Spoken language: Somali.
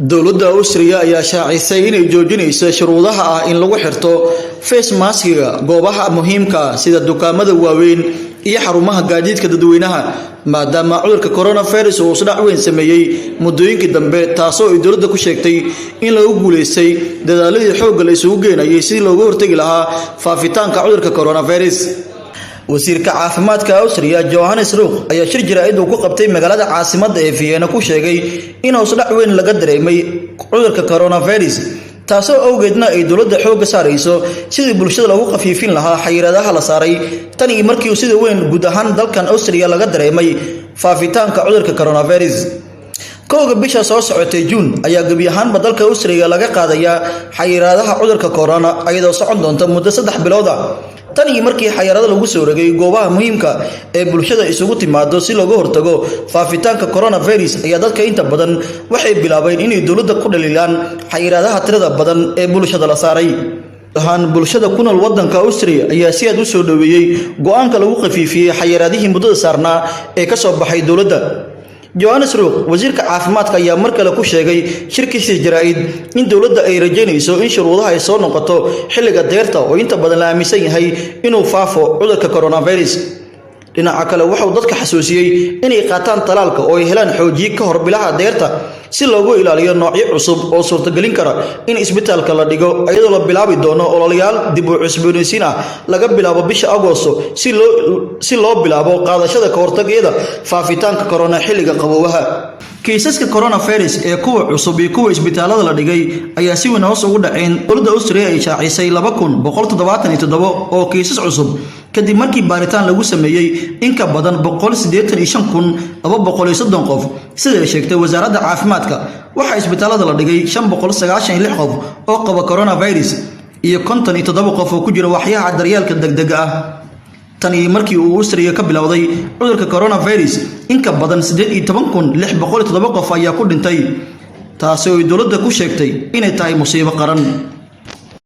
dowladda Austria ayaa shaacisay inay joojinayso shuruudaha in lagu xirto face maskiga goobaha muhiimka sida dukaamada waaweyn iyo xarumaha gaadiidka dadweynaha maadaama cudurka coronavirus uu isdhac weyn sameeyay muddooyinkii dambe taasoo ay dowladda ku sheegtay in lagu guuleystay dadaaladii xoogga la isugu geenayay si looga hortagi lahaa faafitaanka cudurka coronavirus. wasiirka caafimaadka Austria Johannes Rauch ayaa shir jiraa'id uu ku qabtay magaalada caasimadda ee Vienna ku sheegay in isdhac weyn laga dareemay cudurka coronavirus taasoo awgeedna ay dowladda xoogga saarayso sidii bulshada lagu qafiifin lahaa xayiraadaha la saaray tan iyo markii uu sida weyn guud ahaan dalkan Austria laga dareemay faafitaanka cudurka coronavirus. kowga bisha soo socotay June ayaa gabi ahaanba dalka Austria laga qaadayaa xayiraadaha cudurka corona ayadoo socon doonta muddo 3 bilood ah tan iyo markii xayiraado lagu soo rogay goobaha muhiimka ee bulshada isugu timaado si looga hortago faafitaanka coronavirus ayaa dadka inta badan waxay bilaabeen inay dowladda ku dhaliilaan xayiraadaha tirada badan ee bulshada la saaray. bulshada ku nool wadanka Austria ayaa si aad u soo dhaweeyay go'aanka lagu qafiifiyay xayiraadihii muddada saarnaa ee ka soo baxay dowladda. Johannes Rauch wasiirka caafimaadka ayaa mar kale ku sheegay shirkiisa jaraa'id in dowladda ay rajeynayso in shuruudaha ay soo noqoto xilliga deerta oo inta badan la aaminsan yahay inuu faafo cudurka coronavirus. dhinaca kale wuxuu dadka xasuusiyay inay qaataan talaalka oo ay helaan xoojiye ka hor bilaha deerta si loogu ilaaliyo noocyo cusub oo suurtagelin kara in isbitaalka la dhigo iyadoo la bilaabi doono ololayaal dib u cusboonaysiin ah laga bilaabo bisha Agoosto si loo bilaabo qaadashada ka hortagida faafitaanka corona xilliga qaboobaha. kiisaska coronavirus ee kuwa cusub iyo kuwa isbitaalada la dhigay ayaa si weyn hoos ugu dhaceen. dowladda Austria ay shaacisay 2177 oo kiisas cusub kadib markii baaritaan lagu sameeyay in ka badan 185230 qof sida ay sheegtay wasaaradda caafimaadka. waxa isbitaalada la dhigay 596 qof oo qaba coronavirus iyo 57 qof oo ku jira waxyaha daryeelka degdega ah. tan iyo markii uu Austria ka bilowday cudurka coronavirus in ka badan 18607 qof ayaa ku dhintay taasoo ay dowladda ku sheegtay inay tahay musiibo qaran.